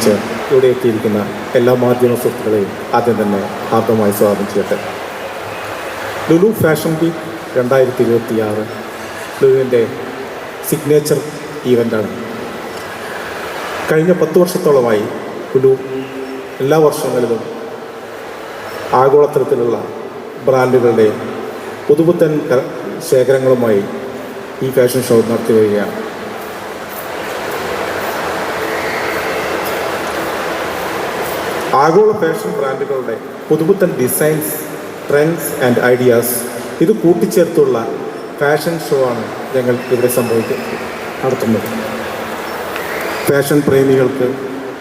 ആശംസിച്ച് ഇവിടെ എത്തിയിരിക്കുന്ന എല്ലാ മാധ്യമ സുഹൃത്തുക്കളെയും ആദ്യം തന്നെ ഹാർദമായി സ്വാഗതം ചെയ്യട്ടെ. ലുലു ഫാഷൻ വീക്ക് 2026 ലുലുവിൻ്റെ സിഗ്നേച്ചർ ഈവൻ്റാണ്. കഴിഞ്ഞ 10 വർഷത്തോളമായി ലുലു എല്ലാ വർഷങ്ങളിലും ആഗോളതലത്തിലുള്ള ബ്രാൻഡുകളുടെ പുതുപുത്തൻ ശേഖരങ്ങളുമായി ഈ ഫാഷൻ ഷോ നടത്തി വരികയാണ്. ആഗോള ഫാഷൻ ബ്രാൻഡുകളുടെ പുതുപുത്തൻ ഡിസൈൻസ്, ട്രെൻഡ്സ് ആൻഡ് ഐഡിയാസ് ഇത് കൂട്ടിച്ചേർത്തുള്ള ഫാഷൻ ഷോ ആണ് ഞങ്ങൾ ഇവിടെ നടത്തുന്നത്. ഫാഷൻ പ്രേമികൾക്ക്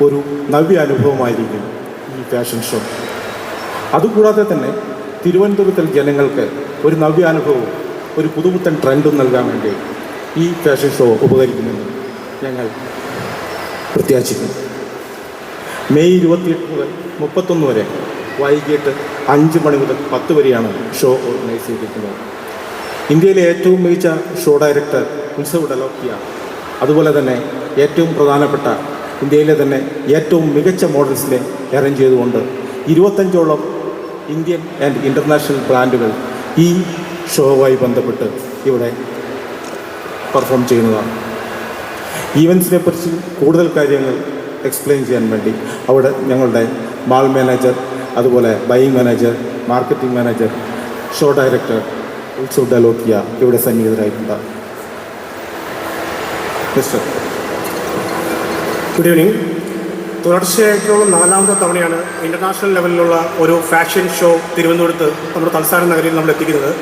ഒരു നവ്യ അനുഭവമായിരിക്കും ഈ ഫാഷൻ ഷോ. അതുകൂടാതെ തന്നെ തിരുവനന്തപുരത്തിൽ ജനങ്ങൾക്ക് ഒരു നവ്യാനുഭവവും ഒരു പുതുപുത്തൻ ട്രെൻഡും നൽകാൻ വേണ്ടി ഈ ഫാഷൻ ഷോ ഉപകരിക്കുമെന്ന് ഞങ്ങൾ പ്രത്യാശിക്കുന്നു. മെയ് 28 മുതൽ 31 വരെ വൈകിട്ട് 5 മണി മുതൽ 10 വരെയാണ് ഷോ ഓർഗനൈസ് ചെയ്തിരിക്കുന്നത്. ഇന്ത്യയിലെ ഏറ്റവും മികച്ച ഷോ ഡയറക്ടർ ഉത്സവ് ഡലോക്കിയ, അതുപോലെ തന്നെ ഏറ്റവും പ്രധാനപ്പെട്ട ഇന്ത്യയിലെ തന്നെ ഏറ്റവും മികച്ച മോഡൽസിനെ അറേഞ്ച് ചെയ്തുകൊണ്ട് 25ഓളം ഇന്ത്യൻ ആൻഡ് ഇൻ്റർനാഷണൽ ബ്രാൻഡുകൾ ഈ ഷോവുമായി ബന്ധപ്പെട്ട് ഇവിടെ പെർഫോം ചെയ്യുന്നതാണ്. ഈവൻസിനെ കുറിച്ച് കൂടുതൽ കാര്യങ്ങൾ എക്സ്പ്ലെയിൻ ചെയ്യാൻ വേണ്ടി അവിടെ ഞങ്ങളുടെ മാൾ മാനേജർ, അതുപോലെ buying manager, marketing manager, show director Utsav Dholakia ഇവിടെ സന്നിഹിതരായിട്ടുണ്ട്. Mister, good evening. തുടർച്ചയായിട്ടുള്ള 4ാമത്തെ തവണയാണ് ഇൻ്റർനാഷണൽ ലെവലിലുള്ള ഒരു ഫാഷൻ ഷോ തിരുവനന്തപുരത്ത് നമ്മുടെ തലസ്ഥാന നഗരിയിൽ നമ്മൾ എത്തിക്കുന്നത്.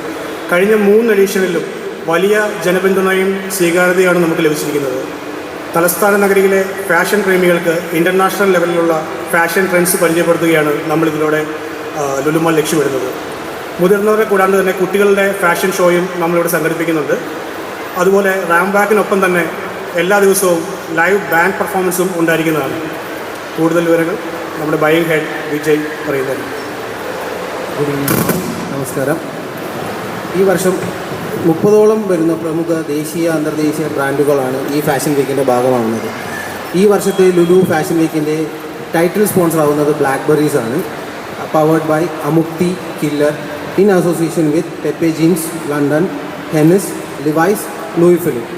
കഴിഞ്ഞ 3 എഡിഷനിലും വലിയ ജനപിന്തുണയും സ്വീകാര്യതയാണ് നമുക്ക് ലഭിച്ചിരിക്കുന്നത്. തലസ്ഥാന നഗരിയിലെ ഫാഷൻ പ്രേമികൾക്ക് ഇൻ്റർനാഷണൽ ലെവലിലുള്ള ഫാഷൻ ട്രെൻഡ്സ് പരിചയപ്പെടുത്തുകയാണ് നമ്മളിതിലൂടെ ലുലുമാൾ ലക്ഷ്യമിടുന്നത്. മുതിർന്നവരെ കൂടാണ്ട് തന്നെ കുട്ടികളുടെ ഫാഷൻ ഷോയും നമ്മളിവിടെ സംഘടിപ്പിക്കുന്നുണ്ട്. അതുപോലെ റാംബാക്കിനൊപ്പം തന്നെ എല്ലാ ദിവസവും ലൈവ് ബാൻഡ് പെർഫോമൻസും ഉണ്ടായിരിക്കുന്നതാണ്. കൂടുതൽ വിവരങ്ങൾ നമ്മുടെ ബൈയിങ് ഹെഡ് വിജയ് പറയുന്നതാണ്. നമസ്കാരം. ഈ വർഷം 30ഓളം വരുന്ന പ്രമുഖ ദേശീയ അന്തർദേശീയ ബ്രാൻഡുകളാണ് ഈ ഫാഷൻ വീക്കിൻ്റെ ഭാഗമാവുന്നത്. ഈ വർഷത്തെ ലുലു ഫാഷൻ വീക്കിൻ്റെ ടൈറ്റിൽ സ്പോൺസർ ആവുന്നത് ബ്ലാക്ക്ബെറീസ് ആണ്. Powered by Amukti, Killer, in association with Pepe Jeans, London, ഹെനിസ്, ലിവൈസ്, ലൂയി ഫിലിപ്പ്.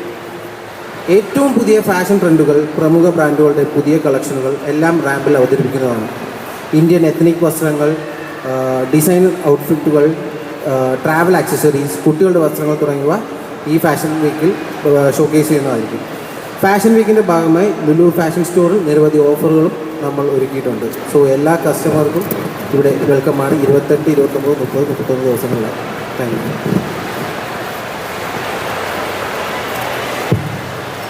ഏറ്റവും പുതിയ ഫാഷൻ ട്രെൻഡുകൾ, പ്രമുഖ ബ്രാൻഡുകളുടെ പുതിയ കളക്ഷനുകൾ എല്ലാം റാമ്പിൽ അവതരിപ്പിക്കുന്നതാണ്. ഇന്ത്യൻ എത്നിക് വസ്ത്രങ്ങൾ, ഡിസൈനർ ഔട്ട്ഫിറ്റുകൾ, ട്രാവൽ ആക്സസറീസ്, കുട്ടികളുടെ വസ്ത്രങ്ങൾ തുടങ്ങിയവ ഈ ഫാഷൻ വീക്കിൽ ഷോക്കേസ് ചെയ്യുന്നതായിരിക്കും. ഫാഷൻ വീക്കിൻ്റെ ഭാഗമായി ലുലു ഫാഷൻ സ്റ്റോറിൽ നിരവധി ഓഫറുകളും നമ്മൾ ഒരുക്കിയിട്ടുണ്ട്. സോ എല്ലാ കസ്റ്റമർക്കും ഇവിടെ വെൽക്കമാണ്. 28, 29, 30, 31 ദിവസങ്ങളിലായി. Thank you.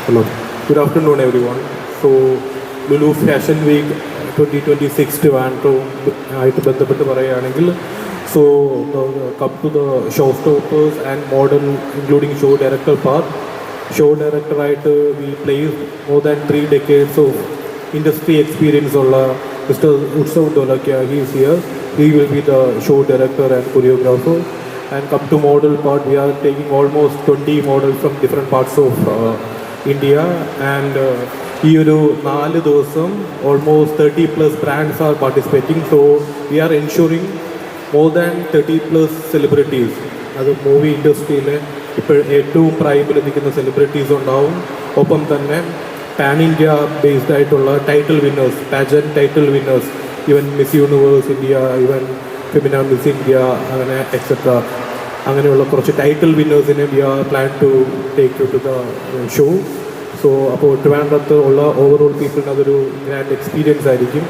Hello, good afternoon everyone. So Lulu Fashion Week 2026 ആയിട്ട് ബന്ധപ്പെട്ട് പറയുകയാണെങ്കിൽ, so come to the showstoppers and model including show director part. Show director ആയിട്ട് we placed more than 3 decades of industry experience ഉള്ള Mr. Utsav Dolakia. He is here. He will be the show director and choreographer. And come to model part, we are taking almost 20 models from different parts of India, and ഈ ഒരു 4 ദിവസം almost 30+ brands are participating. So we are ensuring more than 30+ celebrities. അത് movie ഇൻഡസ്ട്രിയിലെ ഇപ്പോൾ ഏറ്റവും പ്രൈമിൽ നിൽക്കുന്ന celebrities ഉണ്ടാവും. ഒപ്പം തന്നെ പാൻ ഇന്ത്യ ബേസ്ഡ് ആയിട്ടുള്ള ടൈറ്റിൽ വിന്നേഴ്സ്, പാജൻ title winners, even Miss Universe India, even Femina Miss India, അങ്ങനെ എക്സെട്ര, അങ്ങനെയുള്ള കുറച്ച് ടൈറ്റിൽ വിന്നേഴ്സിനെ we are plan to take you to the show. So അപ്പോൾ ട്രിവാൻഡ്രത്ത് ഉള്ള ഓവറോൾ പീപ്പിളിന് അതൊരു ഗ്രാൻഡ് എക്സ്പീരിയൻസ് ആയിരിക്കും.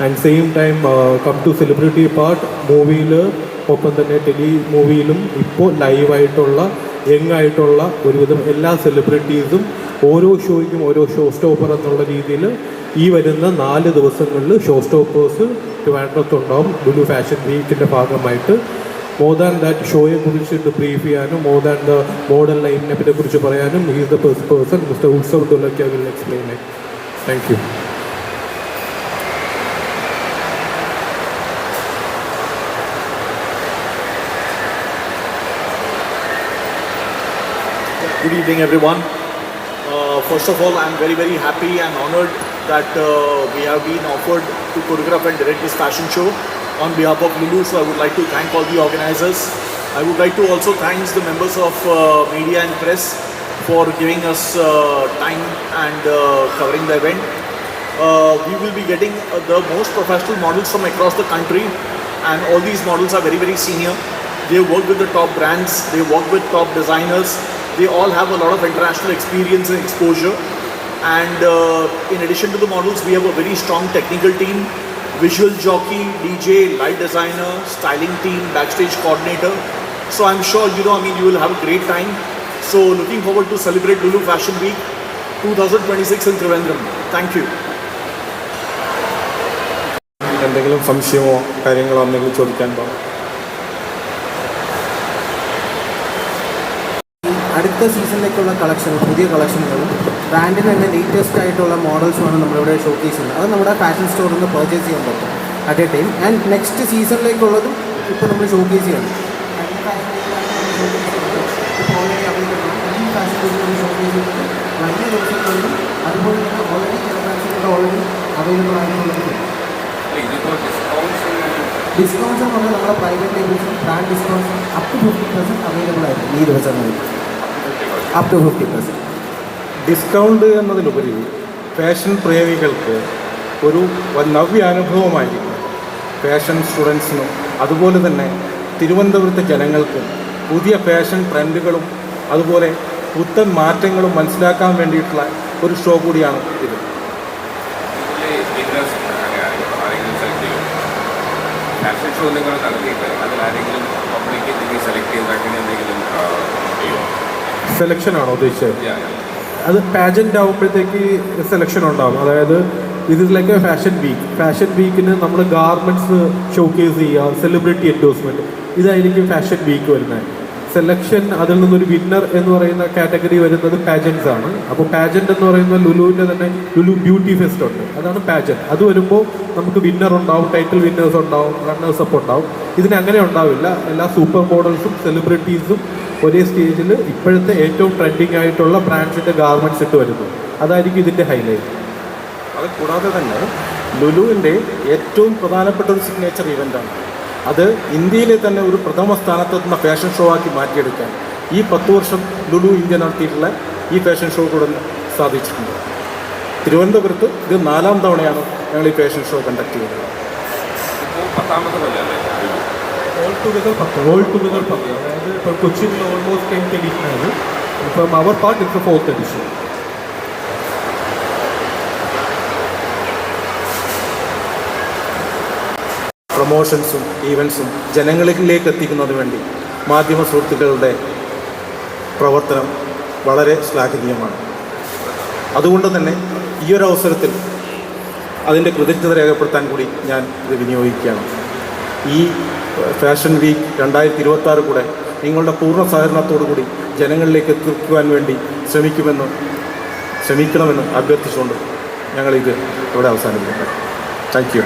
And same time come to celebrity part, മൂവിയിൽ ഒപ്പം തന്നെ ടെലി മൂവിയിലും ഇപ്പോൾ ലൈവായിട്ടുള്ള യങ് ആയിട്ടുള്ള ഒരുവിധം എല്ലാ സെലിബ്രിറ്റീസും ഓരോ ഷോയ്ക്കും ഓരോ ഷോ സ്റ്റോപ്പർ എന്നുള്ള രീതിയിൽ ഈ വരുന്ന 4 ദിവസങ്ങളിൽ ഷോ സ്റ്റോപ്പേഴ്സ് ട്രിവാൻഡ്രത്തുണ്ടാവും ലുലു ഫാഷൻ വീക്കിൻ്റെ ഭാഗമായിട്ട്. മോർ ദാൻ ദാറ്റ് ഷോയെ കുറിച്ചിട്ട് ബ്രീഫ് ചെയ്യാനും മോർ ദാൻ ദ മോഡൽ ലൈനിനെ കുറിച്ച് പറയാനും he's the first person, mister Utsav Dholakia will explain it. Thank you. Good evening, everyone. First of all, I'm very, very happy and honored that we have been offered to choreograph and direct this fashion show on behalf of Lulu. So I would like to thank all the organizers. I would like to also thank the members of media and press for giving us time and covering the event. We will be getting the most professional models from across the country, and all these models are very, very senior. They work with the top brands, they work with top designers, they all have a lot of international experience and exposure. And in addition to the models, we have a very strong technical team, visual jockey, DJ, light designer, styling team, backstage coordinator. So I'm sure, you will have a great time. So looking forward to celebrate Lulu Fashion Week 2026 in Trivandrum. Thank you. എന്തെങ്കിലും സംശയമോ കാര്യങ്ങളോ എന്തെങ്കിലും ചോദിക്കാൻ പാടില്ല. അടുത്ത സീസണിലേക്കുള്ള collection, പുതിയ കളക്ഷനുകളും ബ്രാൻഡിന് തന്നെ latest ആയിട്ടുള്ള മോഡൽസുമാണ് നമ്മളിവിടെ ഷോക്കേസ് ചെയ്യുന്നത്. അത് നമ്മുടെ ഫാഷൻ സ്റ്റോറിൽ നിന്ന് പർച്ചേസ് ചെയ്യാൻ പറ്റും at a time. And next സീസണിലേക്കുള്ളതും ഇപ്പോൾ നമ്മൾ ഷോക്കേസ് ചെയ്യണം. ഇപ്പോൾ ഓൾറെഡി അവൈലബിൾ ആണ്. ഈ ഫാഷൻ നമ്മൾ ഷോക്കേസ് ചെയ്യുന്നത് വലിയ ദിവസങ്ങളിലും അതുപോലെ തന്നെ ഓൾറെഡി ചില ഫാഷനുകൾ ഓൾറെഡി അവൈലബിൾ ആയിട്ടുള്ളത്. ഡിസ്കൗണ്ട്സ് എന്ന് പറഞ്ഞാൽ നമ്മുടെ പ്രൈവറ്റ് ലേബിൾസും ബ്രാൻഡ് ഡിസ്കൗണ്ട്സും അപ് ടു 50% അവൈലബിൾ ആയിരുന്നു ഈ ദിവസങ്ങളിൽ. Up to 50%. ഡിസ്കൗണ്ട് എന്നതിലുപരി ഫാഷൻ പ്രേമികൾക്ക് ഒരു നവ്യ അനുഭവമായിരിക്കും. ഫാഷൻ സ്റ്റുഡൻസിനും അതുപോലെ തന്നെ തിരുവനന്തപുരത്തെ ജനങ്ങൾക്ക് പുതിയ ഫാഷൻ ട്രെൻഡുകളും അതുപോലെ പുത്തൻ മാറ്റങ്ങളും മനസ്സിലാക്കാൻ വേണ്ടിയിട്ടുള്ള ഒരു ഷോ കൂടിയാണ് ഇത്. ഫാഷൻ ഷോ നിങ്ങൾ നടത്തിയിട്ട് അതിലാരെങ്കിലും പബ്ലിക് എന്തെങ്കിലും സെലക്ട് ചെയ്ത് അങ്ങനെ എന്തെങ്കിലും സെലക്ഷൻ ആണോ ഉദ്ദേശിച്ചത്? അത് പാജൻ്റ് ആകുമ്പോഴത്തേക്ക് സെലക്ഷൻ ഉണ്ടാകും. അതായത് ഇത് ലൈക്ക് ഫാഷൻ വീക്കിന് നമ്മൾ ഗാർമെൻറ്റ്സ് ഷോക്കേസ് ചെയ്യുക, സെലിബ്രിറ്റി എൻഡോഴ്സ്മെൻറ്റ്, ഇതായിരിക്കും ഫാഷൻ വീക്ക് വരുന്നത്. സെലക്ഷൻ, അതിൽ നിന്നൊരു വിന്നർ എന്ന് പറയുന്ന കാറ്റഗറി വരുന്നത് പാജൻസ് ആണ്. അപ്പോൾ പാജൻ്റ് എന്ന് പറയുന്ന ലുലുവിൻ്റെ തന്നെ ലുലു ബ്യൂട്ടി ഫെസ്റ്റ് ഉണ്ട്, അതാണ് പാജൻറ്റ്. അത് വരുമ്പോൾ നമുക്ക് വിന്നർ ഉണ്ടാവും, ടൈറ്റിൽ വിന്നേഴ്സ് ഉണ്ടാവും, റണ്ണേഴ്സ് അപ്പ് ഉണ്ടാവും. ഇതിന് അങ്ങനെ ഉണ്ടാവില്ല. എല്ലാ സൂപ്പർ മോഡൽസും സെലിബ്രിറ്റീസും ഒരേ സ്റ്റേജിൽ ഇപ്പോഴത്തെ ഏറ്റവും ട്രെൻഡിങ് ആയിട്ടുള്ള ബ്രാൻഡ്സിൻ്റെ ഗാർമെൻറ്റ്സ് ഇട്ട് വരുന്നു. അതായിരിക്കും ഇതിൻ്റെ ഹൈലൈറ്റ്. അത് കൂടാതെ തന്നെ ലുലുവിൻ്റെ ഏറ്റവും പ്രധാനപ്പെട്ട ഒരു സിഗ്നേച്ചർ ഇവൻ്റാണ്. അത് ഇന്ത്യയിലെ തന്നെ ഒരു പ്രഥമ സ്ഥാനത്തെത്തുന്ന ഫാഷൻ ഷോ ആക്കി മാറ്റിയെടുക്കാൻ ഈ 10 വർഷം ലുലു ഇന്ത്യ നടത്തിയിട്ടുള്ള ഈ ഫാഷൻ ഷോ കൂടെ സാധിച്ചിട്ടുണ്ട്. തിരുവനന്തപുരത്ത് ഇത് 4ാം തവണയാണ് ഞങ്ങൾ ഈ ഫാഷൻ ഷോ കണ്ടക്ട് ചെയ്യുന്നത്. ഇപ്പോൾ 10ാമത്തെ കൊല്ലമല്ലേ? All together 10. അതായത് ഇപ്പോൾ കൊച്ചിയിൽ ഓൾമോസ്റ്റ് 10th എഡിഷൻ ആണ്. ഇപ്പം അവർ പാർട്ട് ഇറ്റ്സ് 4th എഡിഷൻ. പ്രൊമോഷൻസും ഈവൻസും ജനങ്ങളിലേക്ക് എത്തിക്കുന്നതിന് വേണ്ടി മാധ്യമ സുഹൃത്തുക്കളുടെ പ്രവർത്തനം വളരെ ശ്ലാഘനീയമാണ്. അതുകൊണ്ട് തന്നെ ഈ ഒരു അവസരത്തിൽ അതിൻ്റെ കൃതജ്ഞത രേഖപ്പെടുത്താൻ കൂടി ഞാൻ ഇത് വിനിയോഗിക്കുകയാണ്. ഈ ഫാഷൻ വീക്ക് 2026 കൂടെ നിങ്ങളുടെ പൂർണ്ണ സഹകരണത്തോടു കൂടി ജനങ്ങളിലേക്ക് എത്തിക്കുവാൻ വേണ്ടി ശ്രമിക്കണമെന്ന് അഭ്യർത്ഥിച്ചുകൊണ്ട് ഞങ്ങളിത് ഇവിടെ അവസാനിപ്പിക്കുന്നു. Thank you.